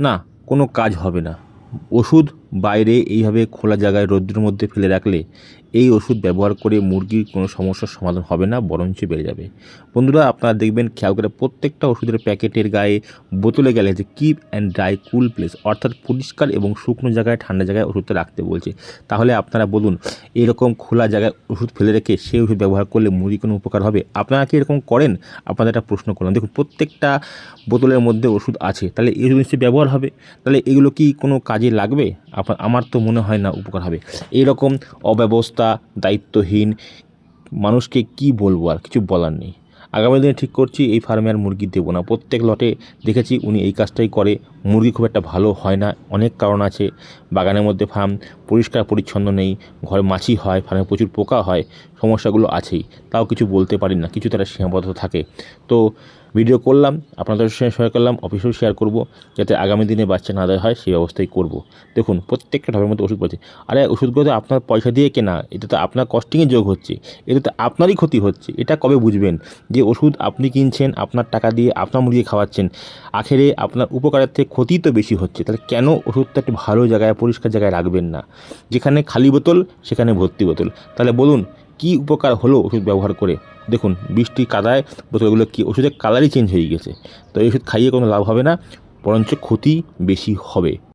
না, কোনো কাজ হবে না। ওষুধ বাইরে এইভাবে খোলা জায়গায় রৌদ্রের মধ্যে ফেলে রাখলে এই ওষুধ ব্যবহার করে মুরগির কোনো সমস্যার সমাধান হবে না, বরঞ্চ বেড়ে যাবে। বন্ধুরা, আপনারা দেখবেন খেয়াল করে প্রত্যেকটা ওষুধের প্যাকেটের গায়ে বোতলে গেলে যে keep and dry cool place, অর্থাৎ পরিষ্কার এবং শুকনো জায়গায় ঠান্ডা জায়গায় ওষুধটা রাখতে বলছে। তাহলে আপনারা বলুন, এরকম খোলা জায়গায় ওষুধ ফেলে রেখে সেই ওষুধ ব্যবহার করলে মুরগির কোনো উপকার হবে? আপনারা কি এরকম করেন? আপনাদের একটা প্রশ্ন করলাম। দেখুন, প্রত্যেকটা বোতলের মধ্যে ওষুধ আছে, তাহলে এই ওষুধ নিশ্চয়ই ব্যবহার হবে। তাহলে এগুলো কি কোনো কাজে লাগবে? আমার তো মনে হয় না উপকার হবে। এইরকম অব্যবস্থা, দায়িত্বহীন মানুষকে কি বলবো, আর কিছু বলার নেই। আগামী দিনে ঠিক করছি এই ফার্মে আর মুরগি দেবো না। প্রত্যেক লটে দেখেছি উনি এই কাজটাই করে। মুরগি খুব একটা ভালো হয় না, অনেক কারণ আছে। বাগানের মধ্যে ফার্ম পরিষ্কার পরিচ্ছন্ন নেই, ঘরে মাছি হয়, ফার্মে প্রচুর পোকা হয়, সমস্যাগুলো আছেই। তাও কিছু বলতে পারি না, কিছু তারা সীমাবদ্ধতা থাকে। তো ভিডিও করলাম, আপনাদের সঙ্গে শেয়ার করলাম, অফিসেও শেয়ার করব, যাতে আগামী দিনে বাচ্চা না দেওয়া হয় সেই ব্যবস্থাই করব। দেখুন, প্রত্যেকটা ঢাবের মধ্যে ওষুধ পড়ছে। আরে ওষুধগুলো তো আপনার পয়সা দিয়ে কেনা, এটা তো আপনার কস্টিংয়ে যোগ হচ্ছে, এটা তো আপনারই ক্ষতি হচ্ছে। এটা কবে বুঝবেন যে ওষুধ আপনি কিনছেন, আপনার টাকা দিয়ে আপনার মুরগি খাওয়াচ্ছেন, আখেরে আপনার উপকারের থেকে ক্ষতি তো বেশি হচ্ছে। তাহলে কেন ওষুধটা একটু ভালো জায়গায়, পরিষ্কার জায়গায় রাখবেন না? যেখানে খালি বোতল সেখানে ভর্তি বোতল। তাহলে বলুন, কী উপকার হলো ওষুধ ব্যবহার করে? দেখুন, বৃষ্টি কাদায় বোতলগুলো কি ওষুধের কালারই চেঞ্জ হয়ে গেছে। তো এই ওষুধ খাইয়ে কোনো লাভ হবে না, বরঞ্চ ক্ষতি বেশি হবে।